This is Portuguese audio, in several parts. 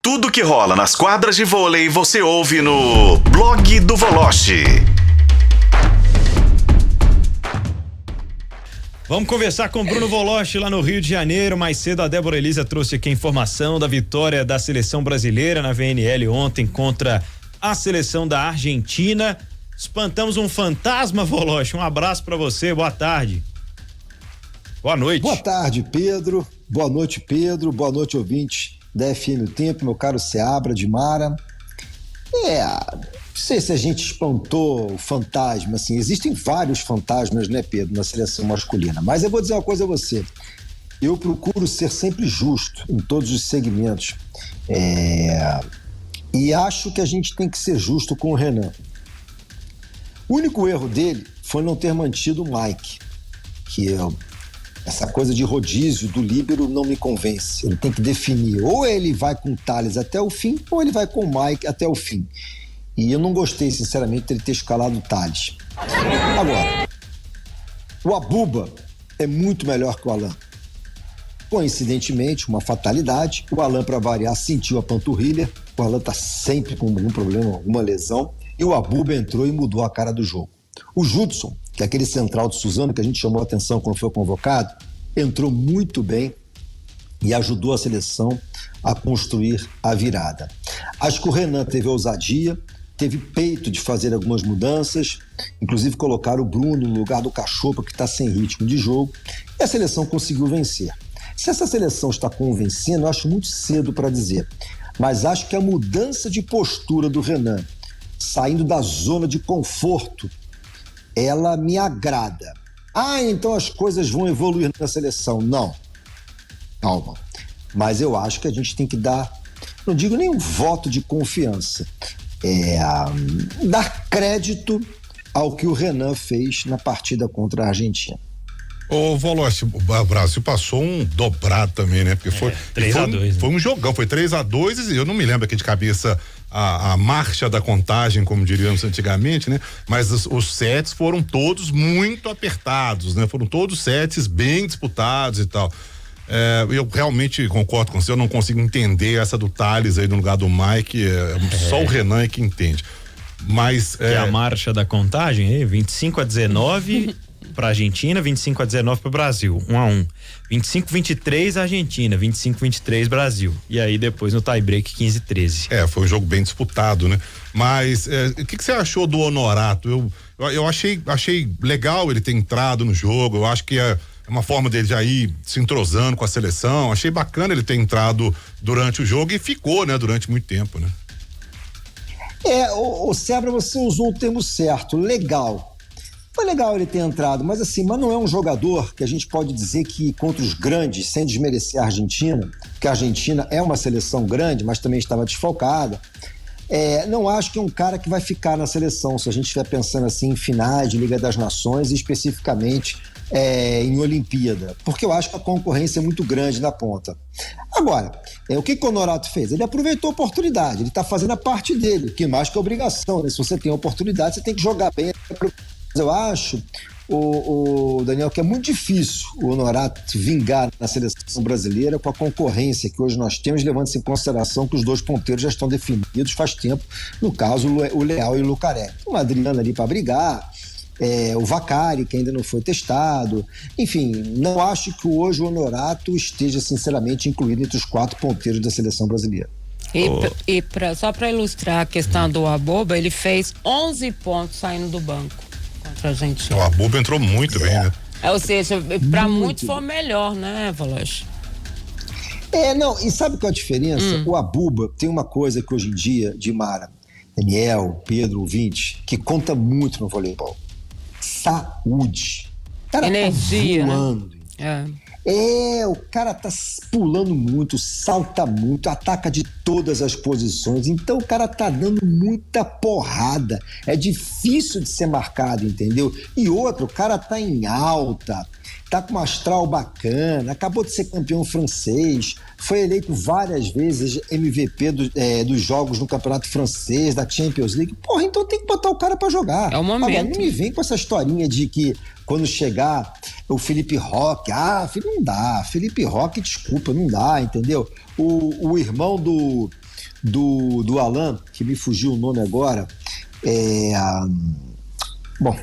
Tudo que rola nas quadras de vôlei você ouve no Blog do Voloche. Vamos conversar com o Bruno Voloche lá no Rio de Janeiro. Mais cedo a Débora Elisa trouxe aqui a informação da vitória da seleção brasileira na VNL ontem contra a seleção da Argentina. Espantamos um fantasma, Voloche. Um abraço pra você, boa tarde. Boa noite. Boa tarde, Pedro. Boa noite, Pedro. Boa noite, ouvintes da FM O Tempo, meu caro Seabra de Mara. Não sei se a gente espantou o fantasma, assim, existem vários fantasmas, né, Pedro, na seleção masculina, mas eu vou dizer uma coisa a você, eu procuro ser sempre justo em todos os segmentos, e acho que a gente tem que ser justo com o Renan. O único erro dele foi não ter mantido o Mike, essa coisa de rodízio do líbero não me convence. Ele tem que definir, ou ele vai com o Thales até o fim, ou ele vai com o Mike até o fim. E eu não gostei, sinceramente, de ele ter escalado o Thales. Agora, o Abuba é muito melhor que o Alan. Coincidentemente, uma fatalidade, o Alan, para variar, sentiu a panturrilha. O Alan está sempre com algum problema, alguma lesão. E o Abuba entrou e mudou a cara do jogo. O Judson, que é aquele central de Suzano que a gente chamou a atenção quando foi convocado, entrou muito bem e ajudou a seleção a construir a virada. Acho que o Renan teve ousadia, teve peito de fazer algumas mudanças, inclusive colocar o Bruno no lugar do Cachopa, que está sem ritmo de jogo, e a seleção conseguiu vencer. Se essa seleção está convencendo, eu acho muito cedo para dizer, mas acho que a mudança de postura do Renan, saindo da zona de conforto, ela me agrada. Então as coisas vão evoluir na seleção. Não. Calma. Mas eu acho que a gente tem que dar, não digo nem um voto de confiança, dar crédito ao que o Renan fez na partida contra a Argentina. Ô Voloche, o Brasil passou um dobrado também, né? Porque foi 3-2. Foi um jogão, foi 3-2 e eu não me lembro aqui de cabeça a marcha da contagem, como diríamos antigamente, né? Mas os sets foram todos muito apertados, né? Foram todos sets bem disputados e tal. Eu realmente concordo com você, eu não consigo entender essa do Thales aí no lugar do Mike, só o Renan é que entende. Mas que é a marcha da contagem, 25-19 para Argentina, 25-19 para o Brasil, 1-1. 25-23 Argentina, 25-23 Brasil. E aí depois no tie-break 15-13. Foi um jogo bem disputado, né? Mas o que você achou do Honorato? Eu achei legal ele ter entrado no jogo, eu acho que é uma forma dele já ir se entrosando com a seleção, achei bacana ele ter entrado durante o jogo e ficou, né? Durante muito tempo, né? O Sebra, você usou o termo certo, legal. Foi legal ele ter entrado, mas não é um jogador que a gente pode dizer que contra os grandes, sem desmerecer a Argentina, porque a Argentina é uma seleção grande, mas também estava desfalcada. Não acho que é um cara que vai ficar na seleção, se a gente estiver pensando assim em finais de Liga das Nações e especificamente em Olimpíada, porque eu acho que a concorrência é muito grande na ponta. Agora, o que o Honorato fez? Ele aproveitou a oportunidade, ele está fazendo a parte dele, que mais que obrigação, né? Se você tem a oportunidade, você tem que jogar bem. Eu acho, o Daniel, que é muito difícil o Honorato vingar na seleção brasileira com a concorrência que hoje nós temos, levando-se em consideração que os dois ponteiros já estão definidos faz tempo, no caso o Leal e o Lucaré. O Adriano ali para brigar, o Vacari, que ainda não foi testado, enfim, não acho que hoje o Honorato esteja sinceramente incluído entre os 4 ponteiros da seleção brasileira. Só para ilustrar a questão do Abuba, ele fez 11 pontos saindo do banco contra a Argentina. O Abuba entrou muito bem, né? Ou seja, para muitos foi melhor, né, Voloche? E sabe qual é a diferença? O Abuba tem uma coisa que hoje em dia, de Mara, Daniel, Pedro, ouvinte, que conta muito no voleibol. Saúde. O cara energia, tá voando. Né? O cara tá pulando muito, salta muito, ataca de todas as posições, então o cara tá dando muita porrada, é difícil de ser marcado, entendeu? E outro, o cara tá em alta, tá com um astral bacana, acabou de ser campeão francês, foi eleito várias vezes MVP dos jogos no campeonato francês, da Champions League. Porra, então tem que botar o cara pra jogar. É o momento. Agora, não me vem com essa historinha de que quando chegar o Felipe Roque, não dá, Felipe Roque, desculpa, não dá, entendeu? O irmão do do Alan, que me fugiu o nome agora, bom,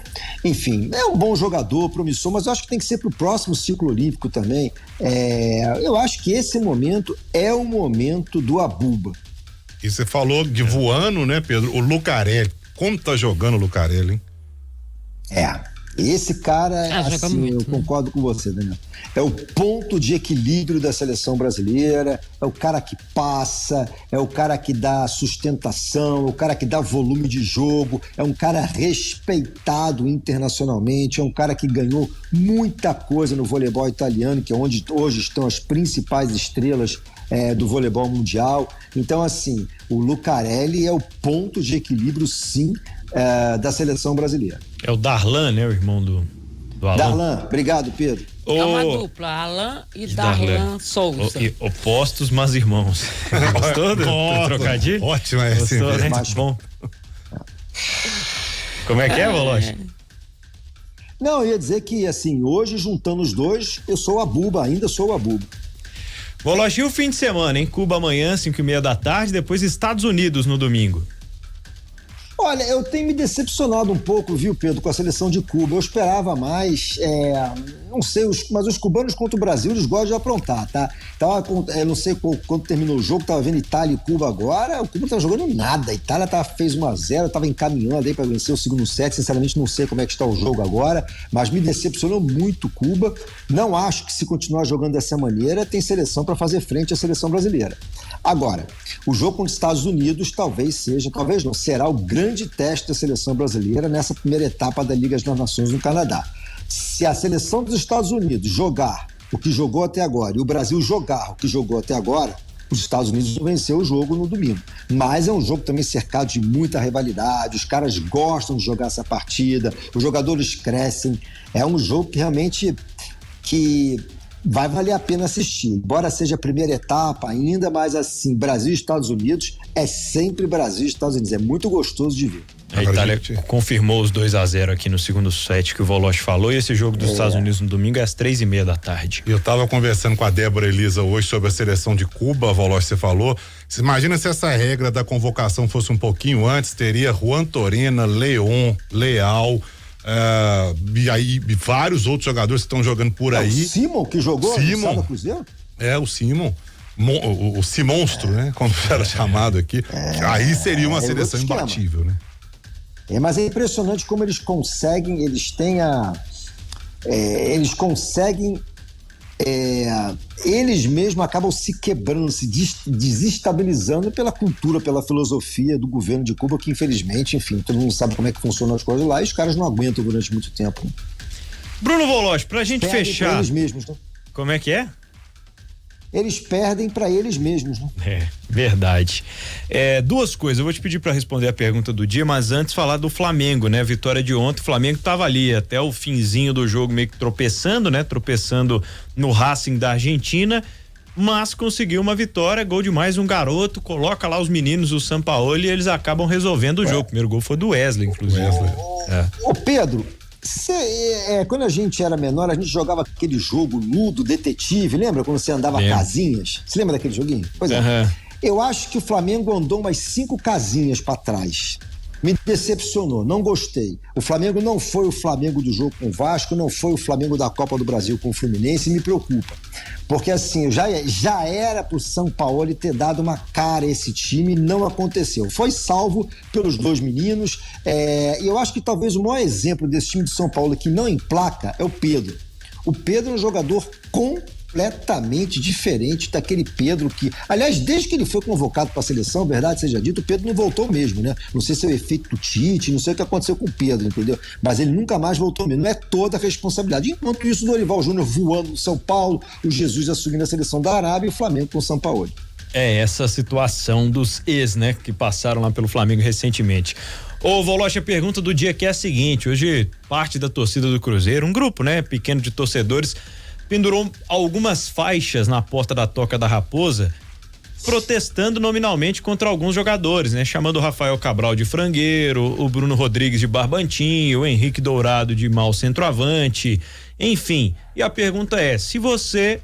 enfim, é um bom jogador, promissor, mas eu acho que tem que ser para o próximo ciclo olímpico também. Eu acho que esse momento é o momento do Abuba. E você falou de voando, né, Pedro? O Lucarelli, como tá jogando o Lucarelli, hein? Esse cara, assim, muito, eu concordo com você, Daniel. É o ponto de equilíbrio da seleção brasileira, é o cara que passa, é o cara que dá sustentação, é o cara que dá volume de jogo, é um cara respeitado internacionalmente, é um cara que ganhou muita coisa no voleibol italiano, que é onde hoje estão as principais estrelas do voleibol mundial. Então, assim, o Lucarelli é o ponto de equilíbrio, sim, da seleção brasileira. É o Darlan, né? O irmão do Alan. Darlan, obrigado, Pedro. É uma dupla, Alan e Darlan Souza. Opostos, mas irmãos. Gostou do trocadilho? Ótimo, gostou, né? Muito bom. Como é que é, Voloche? Não, eu ia dizer que, assim, hoje, juntando os dois, eu sou o Abuba, ainda sou o Abuba. Voloche, e o fim de semana, hein? Cuba amanhã, 5:30 da tarde, depois Estados Unidos no domingo. Olha, eu tenho me decepcionado um pouco, viu, Pedro, com a seleção de Cuba. Eu esperava mais, não sei, mas os cubanos contra o Brasil, eles gostam de aprontar, tá? Não sei quando terminou o jogo, tava vendo Itália e Cuba agora, o Cuba não tava jogando nada. A Itália fez 1-0, tava encaminhando aí para vencer o segundo set. Sinceramente, não sei como é que está o jogo agora, mas me decepcionou muito Cuba. Não acho que, se continuar jogando dessa maneira, tem seleção para fazer frente à seleção brasileira. Agora, o jogo contra os Estados Unidos será o grande teste da seleção brasileira nessa primeira etapa da Liga das Nações no Canadá. Se a seleção dos Estados Unidos jogar o que jogou até agora e o Brasil jogar o que jogou até agora, os Estados Unidos vão vencer o jogo no domingo. Mas é um jogo também cercado de muita rivalidade, os caras gostam de jogar essa partida, os jogadores crescem. É um jogo que realmente vai valer a pena assistir, embora seja a primeira etapa ainda, mas assim, Brasil e Estados Unidos é sempre Brasil e Estados Unidos, é muito gostoso de ver. A Itália confirmou os 2-0 aqui no segundo set que o Voloche falou, e esse jogo dos Estados Unidos no domingo é às 3:30 da tarde. Eu tava conversando com a Débora Elisa hoje sobre a seleção de Cuba, Voloche, você falou. Você imagina se essa regra da convocação fosse um pouquinho antes, teria Juan Torena, Leon, Leal, e aí vários outros jogadores que estão jogando por aí. O Simon que jogou no Sada Cruzeiro? O Simon. O Simonstro, né? Como era chamado aqui. Aí seria uma seleção imbatível, né? Mas é impressionante como eles conseguem, eles mesmos acabam se quebrando, se desestabilizando pela cultura, pela filosofia do governo de Cuba, que infelizmente, enfim, todo mundo sabe como é que funcionam as coisas lá e os caras não aguentam durante muito tempo. Bruno Voloche, pra gente fechar. Pra eles mesmos, né? Como é que é? Eles perdem pra eles mesmos, né? Verdade. Duas coisas, eu vou te pedir para responder a pergunta do dia, mas antes falar do Flamengo, né? A vitória de ontem, o Flamengo tava ali até o finzinho do jogo meio que tropeçando, né? Tropeçando no Racing da Argentina, mas conseguiu uma vitória, gol de mais um garoto, coloca lá os meninos, o Sampaoli, e eles acabam resolvendo o jogo. O primeiro gol foi do Wesley, inclusive. Ô Pedro, quando a gente era menor, a gente jogava aquele jogo Ludo, Detetive, lembra quando você andava casinhas? Você lembra daquele joguinho? Pois é. Eu acho que o Flamengo andou umas 5 casinhas para trás. Me decepcionou, não gostei. O Flamengo não foi o Flamengo do jogo com o Vasco, não foi o Flamengo da Copa do Brasil com o Fluminense, e me preocupa. Porque assim, já era pro Sampaoli ter dado uma cara a esse time e não aconteceu. Foi salvo pelos dois meninos, e eu acho que talvez o maior exemplo desse time de São Paulo que não emplaca é o Pedro. O Pedro é um jogador completamente diferente daquele Pedro que, aliás, desde que ele foi convocado para a seleção, verdade seja dito, o Pedro não voltou mesmo, né? Não sei se é o efeito do Tite, não sei o que aconteceu com o Pedro, entendeu? Mas ele nunca mais voltou mesmo, não é toda a responsabilidade. Enquanto isso, o Dorival Júnior voando no São Paulo, o Jesus assumindo a seleção da Arábia e o Flamengo com o Sampaoli. Essa situação dos ex, né? Que passaram lá pelo Flamengo recentemente. Ô, Voloche, a pergunta do dia que é a seguinte: hoje parte da torcida do Cruzeiro, um grupo, né? Pequeno de torcedores, pendurou algumas faixas na porta da Toca da Raposa, protestando nominalmente contra alguns jogadores, né? Chamando o Rafael Cabral de frangueiro, o Bruno Rodrigues de barbantinho, o Henrique Dourado de mau centroavante, enfim. E a pergunta é: se você,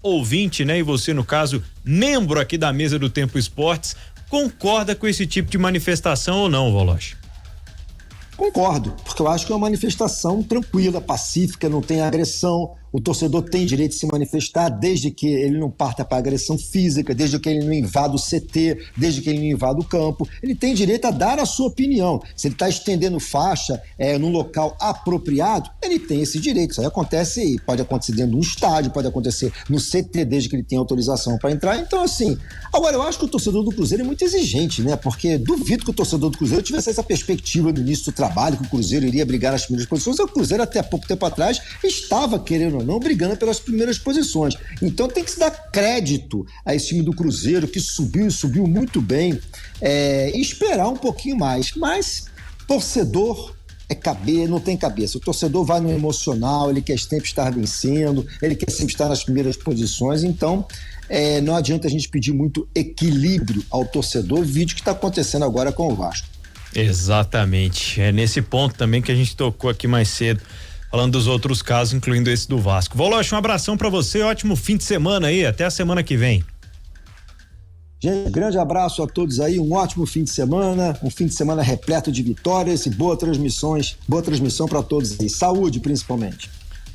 ouvinte, né? E você, no caso, membro aqui da mesa do Tempo Esportes, concorda com esse tipo de manifestação ou não, Voloche? Concordo, porque eu acho que é uma manifestação tranquila, pacífica, não tem agressão. O torcedor tem direito de se manifestar desde que ele não parta para agressão física, desde que ele não invada o CT, desde que ele não invada o campo. Ele tem direito a dar a sua opinião. Se ele está estendendo faixa num local apropriado, ele tem esse direito. Isso aí acontece, pode acontecer dentro de um estádio, pode acontecer no CT, desde que ele tenha autorização para entrar. Então, assim, agora eu acho que o torcedor do Cruzeiro é muito exigente, né? Porque duvido que o torcedor do Cruzeiro tivesse essa perspectiva no início do trabalho, que o Cruzeiro iria brigar nas primeiras posições. O Cruzeiro, até pouco tempo atrás, estava querendo não brigando pelas primeiras posições. Então tem que se dar crédito a esse time do Cruzeiro, que subiu muito bem, e esperar um pouquinho mais. Mas torcedor não tem cabeça. O torcedor vai no emocional, ele quer sempre estar vencendo, ele quer sempre estar nas primeiras posições. Então não adianta a gente pedir muito equilíbrio ao torcedor, vídeo que está acontecendo agora com o Vasco. Exatamente, é nesse ponto também que a gente tocou aqui mais cedo, falando dos outros casos, incluindo esse do Vasco. Voloche, um abração pra você, ótimo fim de semana aí, até a semana que vem. Gente, grande abraço a todos aí, um ótimo fim de semana repleto de vitórias e boa transmissão pra todos aí, saúde principalmente.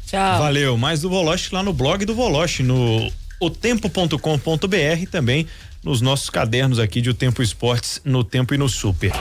Tchau. Valeu, mais do Voloche lá no blog do Voloche, no otempo.com.br, também nos nossos cadernos aqui de O Tempo Esportes, no Tempo e no Super.